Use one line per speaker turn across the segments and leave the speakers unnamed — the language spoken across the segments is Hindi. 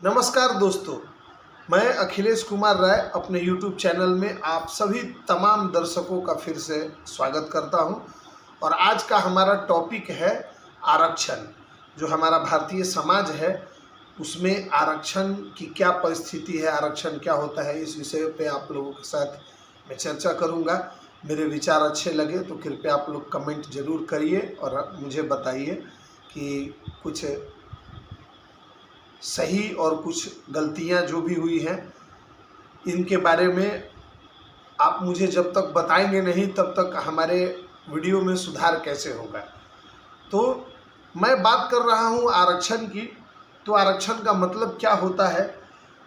नमस्कार दोस्तों, मैं अखिलेश कुमार राय अपने YouTube चैनल में आप सभी तमाम दर्शकों का फिर से स्वागत करता हूं। और आज का हमारा टॉपिक है आरक्षण। जो हमारा भारतीय समाज है उसमें आरक्षण की क्या परिस्थिति है, आरक्षण क्या होता है, इस विषय पे आप लोगों के साथ मैं चर्चा करूंगा। मेरे विचार अच्छे लगे तो कृपया आप लोग कमेंट ज़रूर करिए और मुझे बताइए कि कुछ सही और कुछ गलतियां जो भी हुई हैं इनके बारे में आप मुझे जब तक बताएंगे नहीं तब तक हमारे वीडियो में सुधार कैसे होगा। तो मैं बात कर रहा हूं आरक्षण की। तो आरक्षण का मतलब क्या होता है?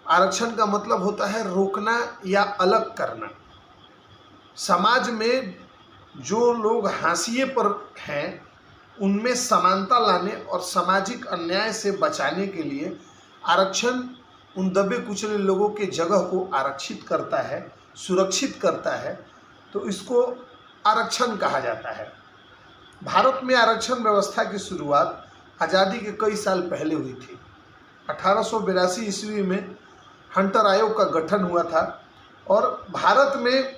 आरक्षण का मतलब होता है रोकना या अलग करना। समाज में जो लोग हाशिए पर हैं उनमें समानता लाने और सामाजिक अन्याय से बचाने के लिए आरक्षण उन दबे कुचले लोगों के जगह को आरक्षित करता है, सुरक्षित करता है। तो इसको आरक्षण कहा जाता है। भारत में आरक्षण व्यवस्था की शुरुआत आज़ादी के कई साल पहले हुई थी। 1882 ईस्वी में हंटर आयोग का गठन हुआ था और भारत में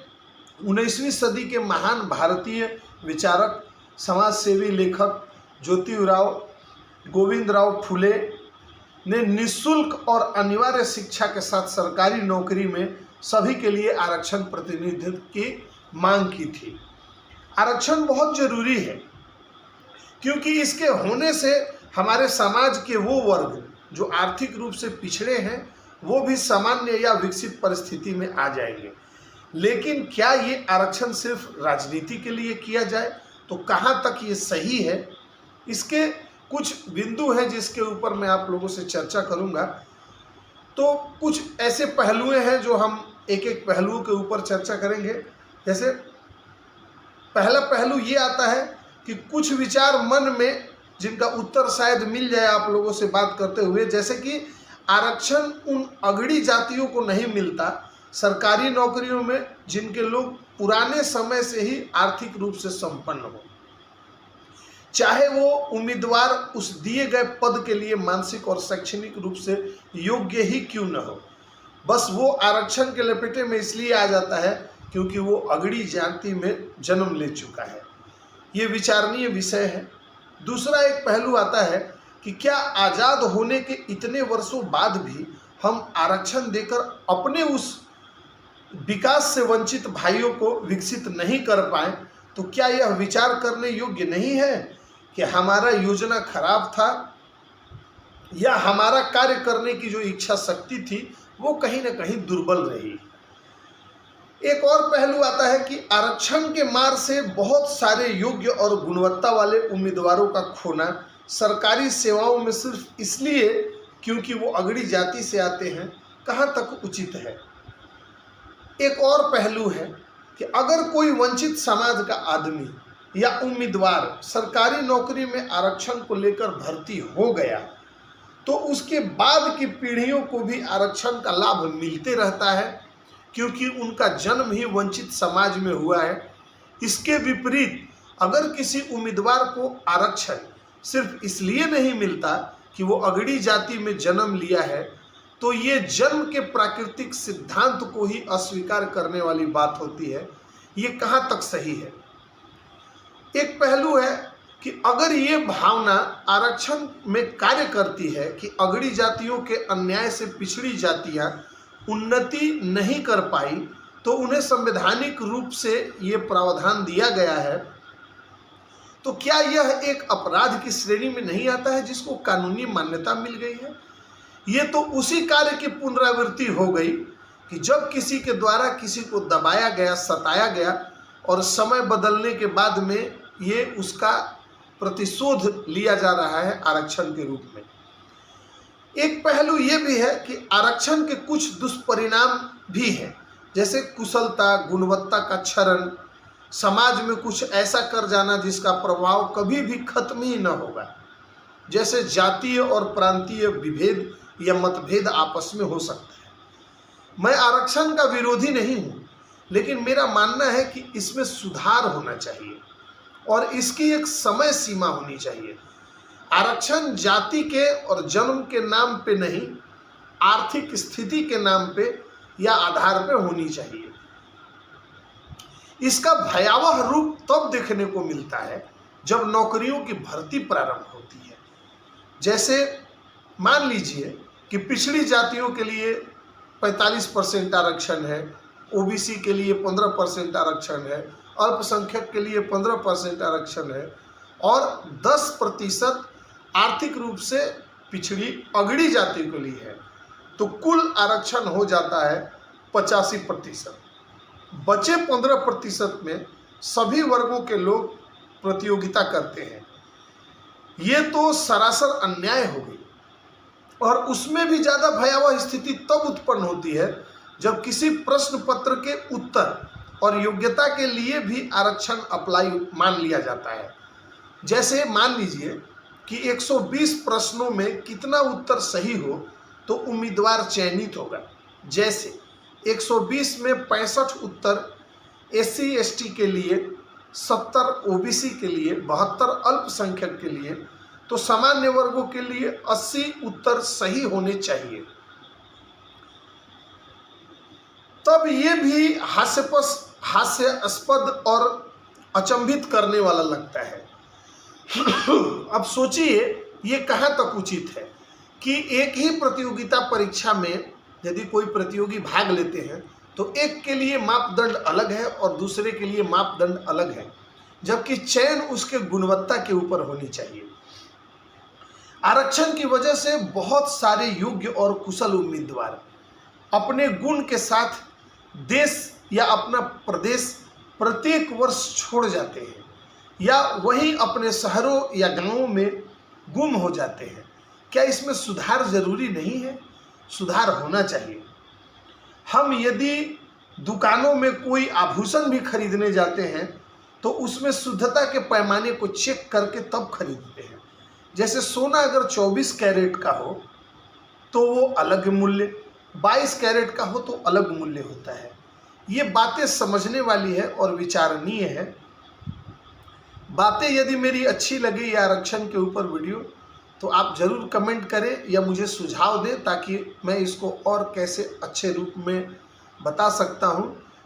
19वीं सदी के महान भारतीय विचारक, समाजसेवी, लेखक ज्योतिराव गोविंदराव फुले ने निःशुल्क और अनिवार्य शिक्षा के साथ सरकारी नौकरी में सभी के लिए आरक्षण प्रतिनिधित्व की मांग की थी। आरक्षण बहुत जरूरी है क्योंकि इसके होने से हमारे समाज के वो वर्ग जो आर्थिक रूप से पिछड़े हैं वो भी सामान्य या विकसित परिस्थिति में आ जाएंगे। लेकिन क्या ये आरक्षण सिर्फ राजनीति के लिए किया जाए तो कहाँ तक ये सही है? इसके कुछ बिंदु हैं जिसके ऊपर मैं आप लोगों से चर्चा करूंगा। तो कुछ ऐसे पहलू हैं जो हम एक एक पहलुओं के ऊपर चर्चा करेंगे। जैसे पहला पहलू ये आता है कि कुछ विचार मन में जिनका उत्तर शायद मिल जाए आप लोगों से बात करते हुए, जैसे कि आरक्षण उन अगड़ी जातियों को नहीं मिलता सरकारी नौकरियों में जिनके लोग पुराने समय से ही आर्थिक रूप से संपन्न हो, चाहे वो उम्मीदवार उस दिए गए पद के लिए मानसिक और शैक्षणिक रूप से योग्य ही क्यों न हो। बस वो आरक्षण के लपेटे में इसलिए आ जाता है क्योंकि वो अगड़ी जाति में जन्म ले चुका है। ये विचारणीय विषय है। दूसरा एक पहलू आता है कि क्या आज़ाद होने के इतने वर्षों बाद भी हम आरक्षण देकर अपने उस विकास से वंचित भाइयों को विकसित नहीं कर पाए, तो क्या यह विचार करने योग्य नहीं है कि हमारा योजना खराब था या हमारा कार्य करने की जो इच्छा शक्ति थी वो कहीं ना कहीं दुर्बल रही। एक और पहलू आता है कि आरक्षण के मार से बहुत सारे योग्य और गुणवत्ता वाले उम्मीदवारों का खोना सरकारी सेवाओं में सिर्फ इसलिए क्योंकि वो अगड़ी जाति से आते हैं, कहाँ तक उचित है। एक और पहलू है कि अगर कोई वंचित समाज का आदमी या उम्मीदवार सरकारी नौकरी में आरक्षण को लेकर भर्ती हो गया तो उसके बाद की पीढ़ियों को भी आरक्षण का लाभ मिलते रहता है क्योंकि उनका जन्म ही वंचित समाज में हुआ है। इसके विपरीत अगर किसी उम्मीदवार को आरक्षण सिर्फ इसलिए नहीं मिलता कि वो अगड़ी जाति में जन्म लिया है तो ये जन्म के प्राकृतिक सिद्धांत को ही अस्वीकार करने वाली बात होती है। ये कहाँ तक सही है? एक पहलू है कि अगर ये भावना आरक्षण में कार्य करती है कि अगड़ी जातियों के अन्याय से पिछड़ी जातियां उन्नति नहीं कर पाई तो उन्हें संवैधानिक रूप से ये प्रावधान दिया गया है, तो क्या यह एक अपराध की श्रेणी में नहीं आता है जिसको कानूनी मान्यता मिल गई है? ये तो उसी कार्य की पुनरावृत्ति हो गई कि जब किसी के द्वारा किसी को दबाया गया, सताया गया और समय बदलने के बाद में ये उसका प्रतिशोध लिया जा रहा है आरक्षण के रूप में। एक पहलू ये भी है कि आरक्षण के कुछ दुष्परिणाम भी हैं, जैसे कुशलता, गुणवत्ता का क्षरण, समाज में कुछ ऐसा कर जाना जिसका प्रभाव कभी भी खत्म ही न होगा, जैसे जातीय और प्रांतीय विभेद या मतभेद आपस में हो सकता है। मैं आरक्षण का विरोधी नहीं हूँ, लेकिन मेरा मानना है कि इसमें सुधार होना चाहिए और इसकी एक समय सीमा होनी चाहिए। आरक्षण जाति के और जन्म के नाम पे नहीं आर्थिक स्थिति के नाम पे या आधार पे होनी चाहिए। इसका भयावह रूप तब देखने को मिलता है जब नौकरियों की भर्ती प्रारंभ होती है। जैसे मान लीजिए कि पिछड़ी जातियों के लिए 45% आरक्षण है, ओबीसी के लिए 15% आरक्षण है, अल्पसंख्यक के लिए 15% आरक्षण है और 10% आर्थिक रूप से पिछड़ी अगड़ी जाति के लिए है, तो कुल आरक्षण हो जाता है 85%। बचे 15% में सभी वर्गों के लोग प्रतियोगिता करते हैं। ये तो सरासर अन्याय हो गई। और उसमें भी ज़्यादा भयावह स्थिति तब उत्पन्न होती है जब किसी प्रश्न पत्र के उत्तर और योग्यता के लिए भी आरक्षण अप्लाई मान लिया जाता है। जैसे मान लीजिए कि 120 प्रश्नों में कितना उत्तर सही हो तो उम्मीदवार चयनित होगा। जैसे 120 में 65 उत्तर SC ST के लिए, 70 OBC के लिए, 72 अल्पसंख्यक के लिए, तो सामान्य वर्गों के लिए 80 उत्तर सही होने चाहिए। तब ये भी हास्यास्पद और अचंभित करने वाला लगता है। अब सोचिए ये कहाँ तक उचित है कि एक ही प्रतियोगिता परीक्षा में यदि कोई प्रतियोगी भाग लेते हैं तो एक के लिए मापदंड अलग है और दूसरे के लिए मापदंड अलग है, जबकि चयन उसके गुणवत्ता के ऊपर होनी चाहिए। आरक्षण की वजह से बहुत सारे योग्य और कुशल उम्मीदवार अपने गुण के साथ देश या अपना प्रदेश प्रत्येक वर्ष छोड़ जाते हैं या वहीं अपने शहरों या गांवों में गुम हो जाते हैं। क्या इसमें सुधार जरूरी नहीं है? सुधार होना चाहिए। हम यदि दुकानों में कोई आभूषण भी खरीदने जाते हैं तो उसमें शुद्धता के पैमाने को चेक करके तब खरीदते हैं। जैसे सोना अगर 24 कैरेट का हो तो वो अलग मूल्य, 22 कैरेट का हो तो अलग मूल्य होता है। ये बातें समझने वाली है और विचारणीय है। बातें यदि मेरी अच्छी लगी या आरक्षण के ऊपर वीडियो तो आप ज़रूर कमेंट करें या मुझे सुझाव दें ताकि मैं इसको और कैसे अच्छे रूप में बता सकता हूं,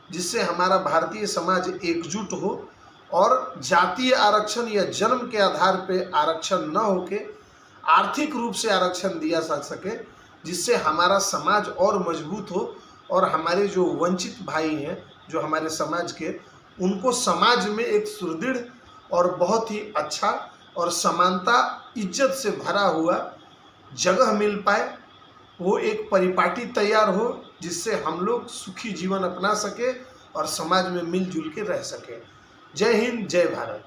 जिससे हमारा भारतीय समाज एकजुट हो और जातीय आरक्षण या जन्म के आधार पे आरक्षण न होके आर्थिक रूप से आरक्षण दिया जा सके, जिससे हमारा समाज और मजबूत हो और हमारे जो वंचित भाई हैं जो हमारे समाज के, उनको समाज में एक सुदृढ़ और बहुत ही अच्छा और समानता इज्जत से भरा हुआ जगह मिल पाए। वो एक परिपाटी तैयार हो जिससे हम लोग सुखी जीवन अपना सके और समाज में मिलजुल के रह सके। जय हिंद, जय भारत।